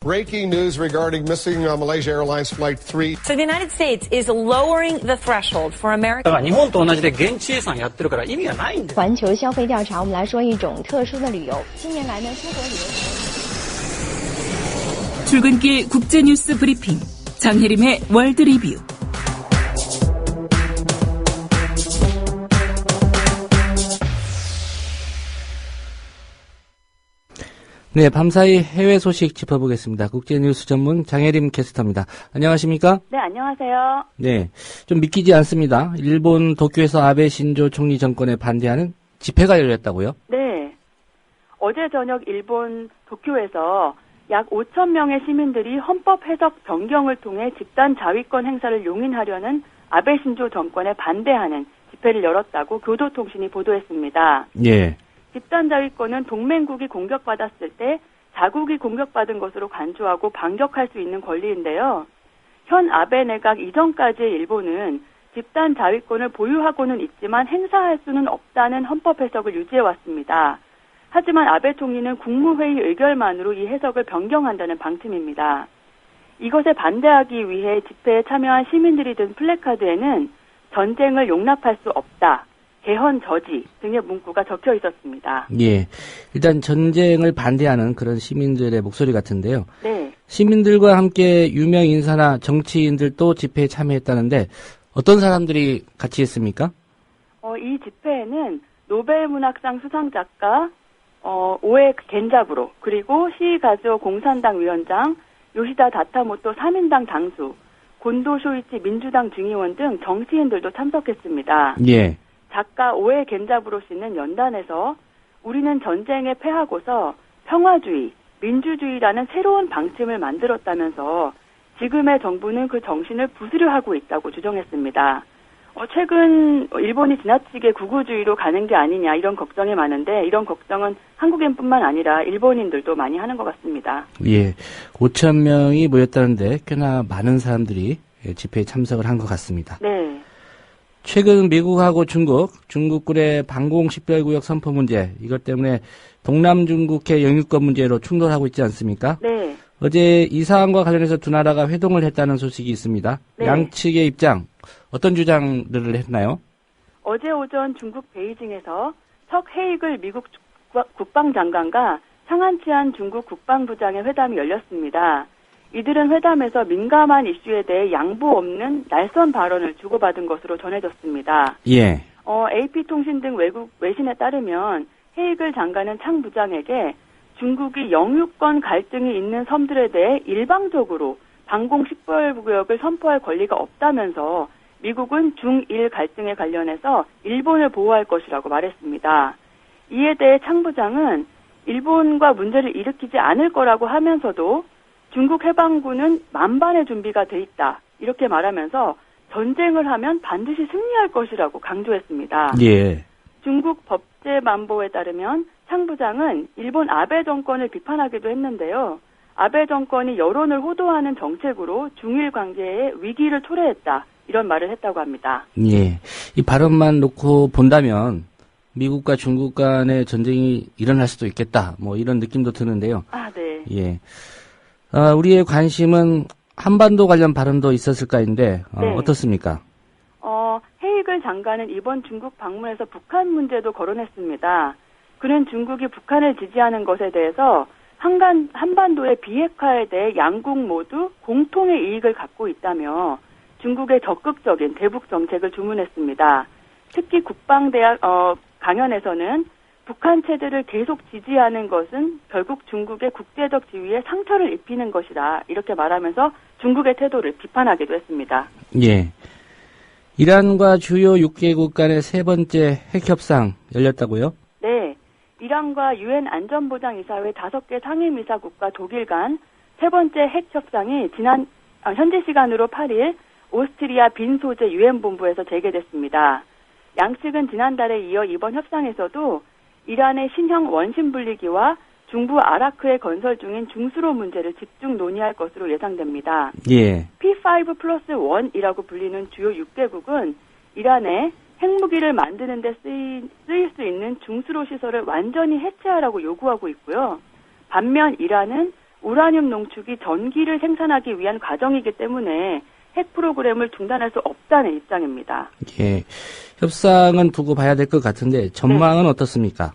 Breaking news regarding missing Malaysia Airlines Flight 3. So the United States is lowering the threshold for American. 日本と同じで現地生産やってるから意味がないんです。环球消费调查，我们来说一种特殊的旅游。近年来呢，出国旅游。 출근길 국제뉴스 브리핑 장혜림의 월드 리뷰. 네, 밤사이 해외 소식 짚어보겠습니다. 국제뉴스 전문 장혜림 캐스터입니다. 안녕하십니까? 네, 안녕하세요. 네, 좀 믿기지 않습니다. 일본 도쿄에서 아베 신조 총리 정권에 반대하는 집회가 열렸다고요? 네, 어제 저녁 일본 도쿄에서 약 5천 명의 시민들이 헌법 해석 변경을 통해 집단 자위권 행사를 용인하려는 아베 신조 정권에 반대하는 집회를 열었다고 교도통신이 보도했습니다. 예. 집단 자위권은 동맹국이 공격받았을 때 자국이 공격받은 것으로 간주하고 반격할 수 있는 권리인데요. 현 아베 내각 이전까지의 일본은 집단 자위권을 보유하고는 있지만 행사할 수는 없다는 헌법 해석을 유지해왔습니다. 하지만 아베 총리는 국무회의 의결만으로 이 해석을 변경한다는 방침입니다. 이것에 반대하기 위해 집회에 참여한 시민들이 든 플래카드에는 전쟁을 용납할 수 없다, 개헌 저지 등의 문구가 적혀 있었습니다. 예, 일단 전쟁을 반대하는 그런 시민들의 목소리 같은데요. 네. 시민들과 함께 유명 인사나 정치인들도 집회에 참여했다는데 어떤 사람들이 같이 했습니까? 이 집회에는 노벨문학상 수상작가 오에 겐자부로, 그리고 시가즈오 공산당 위원장, 요시다 다타모토 3인당 당수, 곤도 쇼이치 민주당 중의원 등 정치인들도 참석했습니다. 예. 작가 오에 겐자부로 씨는 연단에서 우리는 전쟁에 패하고서 평화주의, 민주주의라는 새로운 방침을 만들었다면서 지금의 정부는 그 정신을 부수려 하고 있다고 주장했습니다. 최근 일본이 지나치게 극우주의로 가는 게 아니냐 이런 걱정이 많은데 이런 걱정은 한국인뿐만 아니라 일본인들도 많이 하는 것 같습니다. 예, 5천 명이 모였다는데 꽤나 많은 사람들이 집회에 참석을 한 것 같습니다. 네. 최근 미국하고 중국군의 방공식별구역 선포 문제, 이것 때문에 동남 중국해 영유권 문제로 충돌하고 있지 않습니까? 네. 어제 이 사안과 관련해서 두 나라가 회동을 했다는 소식이 있습니다. 네. 양측의 입장, 어떤 주장들을 했나요? 어제 오전 중국 베이징에서 석 헤이글 미국 국방장관과 상한치안 중국 국방부장의 회담이 열렸습니다. 이들은 회담에서 민감한 이슈에 대해 양보 없는 날선 발언을 주고받은 것으로 전해졌습니다. 예. AP통신 등 외국 외신에 따르면 헤이글 장관은 창 부장에게 중국이 영유권 갈등이 있는 섬들에 대해 일방적으로 방공식별구역을 선포할 권리가 없다면서 미국은 중일 갈등에 관련해서 일본을 보호할 것이라고 말했습니다. 이에 대해 창 부장은 일본과 문제를 일으키지 않을 거라고 하면서도 중국 해방군은 만반의 준비가 돼 있다, 이렇게 말하면서 전쟁을 하면 반드시 승리할 것이라고 강조했습니다. 예. 중국 법제만보에 따르면 창 부장은 일본 아베 정권을 비판하기도 했는데요. 아베 정권이 여론을 호도하는 정책으로 중일 관계에 위기를 초래했다, 이런 말을 했다고 합니다. 예. 이 발언만 놓고 본다면 미국과 중국 간의 전쟁이 일어날 수도 있겠다, 뭐 이런 느낌도 드는데요. 아, 네. 예. 우리의 관심은 한반도 관련 발언도 있었을까인데 네. 어떻습니까? 헤이글 장관은 이번 중국 방문에서 북한 문제도 거론했습니다. 그는 중국이 북한을 지지하는 것에 대해서 한반도의 비핵화에 대해 양국 모두 공통의 이익을 갖고 있다며 중국의 적극적인 대북 정책을 주문했습니다. 특히 국방대학 강연에서는 북한 체제를 계속 지지하는 것은 결국 중국의 국제적 지위에 상처를 입히는 것이다, 이렇게 말하면서 중국의 태도를 비판하기도 했습니다. 예. 이란과 주요 6개국 간의 세 번째 핵협상 열렸다고요? 네. 이란과 유엔 안전보장이사회 5개 상임이사국과 독일 간 세 번째 핵협상이 현지 시간으로 8일 오스트리아 빈 소재 유엔 본부에서 재개됐습니다. 양측은 지난달에 이어 이번 협상에서도 이란의 신형 원심 분리기와 중부 아라크에 건설 중인 중수로 문제를 집중 논의할 것으로 예상됩니다. 예. P5+1이라고 불리는 주요 6개국은 이란에 핵무기를 만드는 데 쓰일 수 있는 중수로 시설을 완전히 해체하라고 요구하고 있고요. 반면 이란은 우라늄 농축이 전기를 생산하기 위한 과정이기 때문에 핵 프로그램을 중단할 수 없다는 입장입니다. 예, 협상은 두고 봐야 될 것 같은데 전망은 네. 어떻습니까?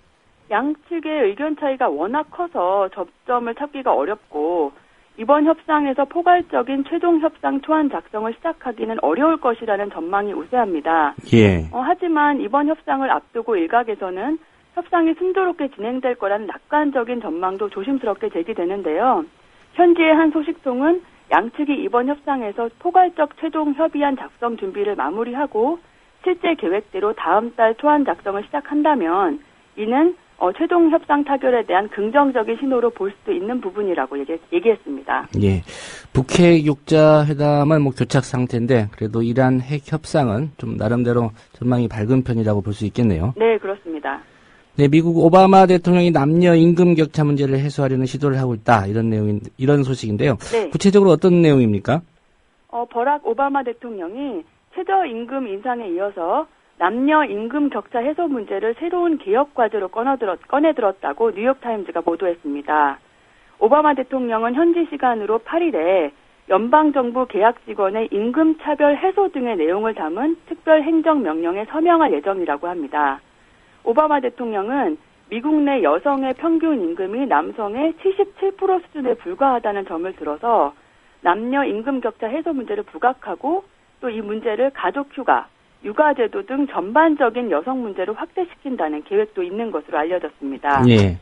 양측의 의견 차이가 워낙 커서 접점을 찾기가 어렵고 이번 협상에서 포괄적인 최종 협상 초안 작성을 시작하기는 어려울 것이라는 전망이 우세합니다. 예. 하지만 이번 협상을 앞두고 일각에서는 협상이 순조롭게 진행될 거라는 낙관적인 전망도 조심스럽게 제기되는데요. 현지의 한 소식통은 양측이 이번 협상에서 포괄적 최종 협의안 작성 준비를 마무리하고 실제 계획대로 다음 달 초안 작성을 시작한다면 이는 최종 협상 타결에 대한 긍정적인 신호로 볼 수도 있는 부분이라고 얘기했습니다. 예. 북핵 6자 회담은 뭐 교착 상태인데 그래도 이란 핵 협상은 좀 나름대로 전망이 밝은 편이라고 볼 수 있겠네요. 네, 그렇습니다. 네, 미국 오바마 대통령이 남녀 임금 격차 문제를 해소하려는 시도를 하고 있다. 이런 소식인데요. 네. 구체적으로 어떤 내용입니까? 버락 오바마 대통령이 최저 임금 인상에 이어서 남녀 임금 격차 해소 문제를 새로운 개혁 과제로 꺼내들었다고 뉴욕타임즈가 보도했습니다. 오바마 대통령은 현지 시간으로 8일에 연방정부 계약 직원의 임금 차별 해소 등의 내용을 담은 특별 행정명령에 서명할 예정이라고 합니다. 오바마 대통령은 미국 내 여성의 평균 임금이 남성의 77% 수준에 불과하다는 점을 들어서 남녀 임금 격차 해소 문제를 부각하고 또 이 문제를 가족휴가, 육아제도 등 전반적인 여성 문제로 확대시킨다는 계획도 있는 것으로 알려졌습니다. 예.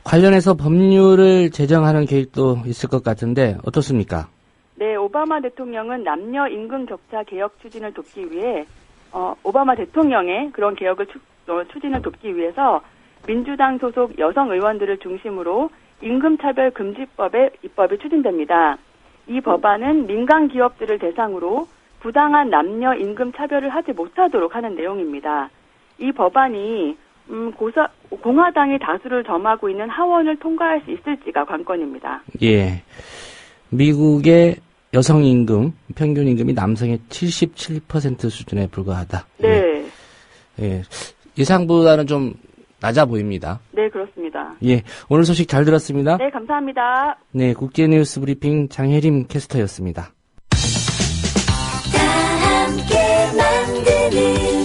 관련해서 법률을 제정하는 계획도 있을 것 같은데 어떻습니까? 네, 오바마 대통령은 남녀 임금 격차 개혁 추진을 돕기 위해 오바마 대통령의 그런 개혁을 추진을 돕기 위해서 민주당 소속 여성 의원들을 중심으로 임금차별 금지법의 입법이 추진됩니다. 이 법안은 민간 기업들을 대상으로 부당한 남녀 임금 차별을 하지 못하도록 하는 내용입니다. 이 법안이 공화당이 다수를 점하고 있는 하원을 통과할 수 있을지가 관건입니다. 예. 미국의 여성 임금, 평균 임금이 남성의 77% 수준에 불과하다. 네. 예. 예상보다는 좀 낮아 보입니다. 네, 그렇습니다. 예. 오늘 소식 잘 들었습니다. 네, 감사합니다. 네, 국제뉴스 브리핑 장혜림 캐스터였습니다. 다 함께 만드는